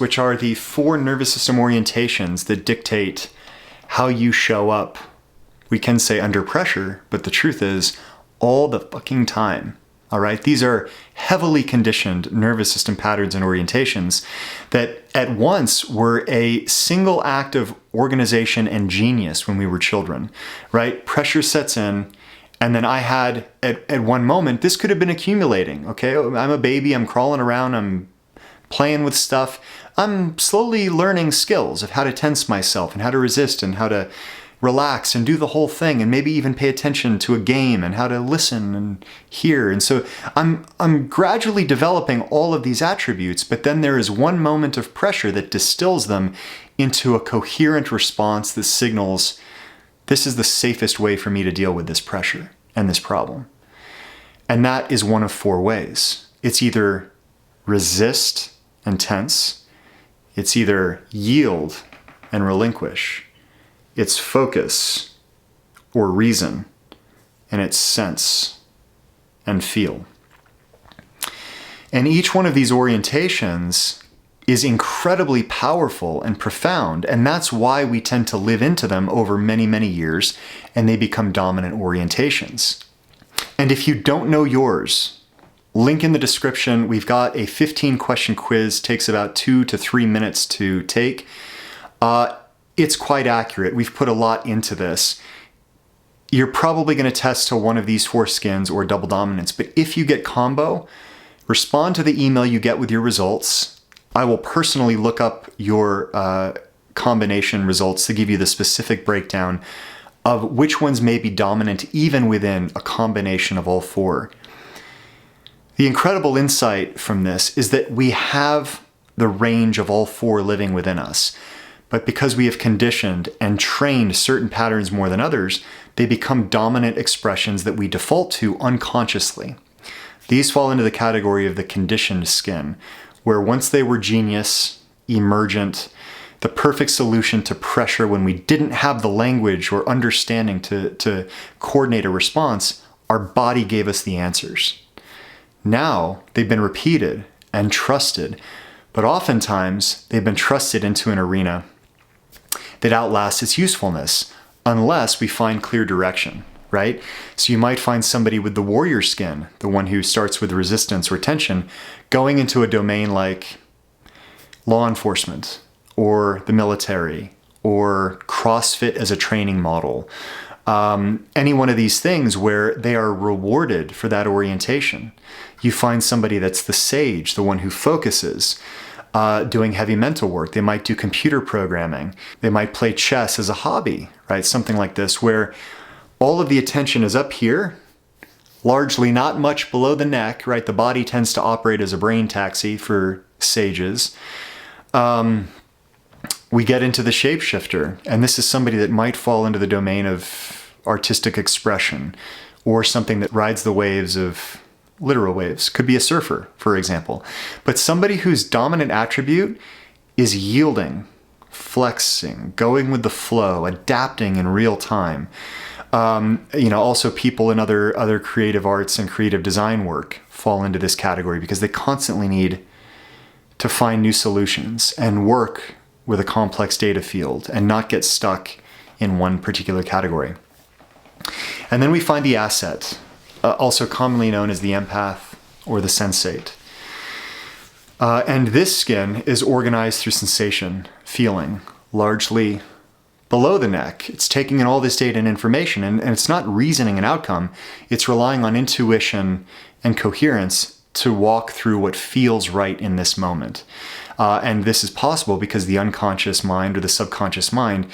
which are the 4 nervous system orientations that dictate how you show up. We can say under pressure, but the truth is all the fucking time. All right, these are heavily conditioned nervous system patterns and orientations that at once were a single act of organization and genius when we were children, right? Pressure sets in, and then I had, at one moment, this could have been accumulating, okay? I'm a baby, I'm crawling around, I'm playing with stuff. I'm slowly learning skills of how to tense myself and how to resist and how to relax and do the whole thing, and maybe even pay attention to a game and how to listen and hear. And so I'm gradually developing all of these attributes, but then there is one moment of pressure that distills them into a coherent response that signals, this is the safest way for me to deal with this pressure and this problem. And that is one of 4 ways. It's either resist and tense, it's either yield and relinquish, it's focus or reason, and it's sense and feel. And each one of these orientations is incredibly powerful and profound, and that's why we tend to live into them over many, many years, and they become dominant orientations. And if you don't know yours, link in the description. We've got a 15-question quiz, takes about 2 to 3 minutes to take. It's quite accurate. We've put a lot into this. You're probably going to test to one of these 4 skins or double dominance, but if you get combo, respond to the email you get with your results. I will personally look up your combination results to give you the specific breakdown of which ones may be dominant even within a combination of all 4. The incredible insight from this is that we have the range of all 4 living within us. But because we have conditioned and trained certain patterns more than others, they become dominant expressions that we default to unconsciously. These fall into the category of the conditioned skin, where once they were genius, emergent, the perfect solution to pressure when we didn't have the language or understanding to coordinate a response, our body gave us the answers. Now they've been repeated and trusted, but oftentimes they've been trusted into an arena that outlasts its usefulness unless we find clear direction, right? So you might find somebody with the warrior skin, the one who starts with resistance or tension, going into a domain like law enforcement or the military or CrossFit as a training model. Any one of these things where they are rewarded for that orientation. You find somebody that's the sage, the one who focuses, doing heavy mental work. They might do computer programming. They might play chess as a hobby, right? Something like this, where all of the attention is up here, largely not much below the neck, right? The body tends to operate as a brain taxi for sages. We get into the shapeshifter, and this is somebody that might fall into the domain of artistic expression or something that rides the waves of literal waves. Could be a surfer, for example. But somebody whose dominant attribute is yielding, flexing, going with the flow, adapting in real time. Also people in other creative arts and creative design work fall into this category because they constantly need to find new solutions and work with a complex data field and not get stuck in one particular category. And then we find the asset, also commonly known as the empath or the sensate. And this skin is organized through sensation, feeling, largely below the neck. It's taking in all this data and information, and it's not reasoning an outcome. It's relying on intuition and coherence to walk through what feels right in this moment. And this is possible because the unconscious mind or the subconscious mind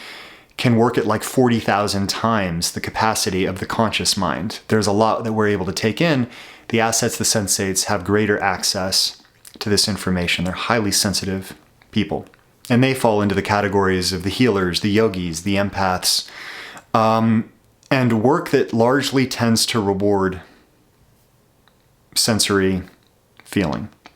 can work at like 40,000 times the capacity of the conscious mind. There's a lot that we're able to take in. The assets, the sensates, have greater access to this information. They're highly sensitive people. And they fall into the categories of the healers, the yogis, the empaths, and work that largely tends to reward sensory feeling.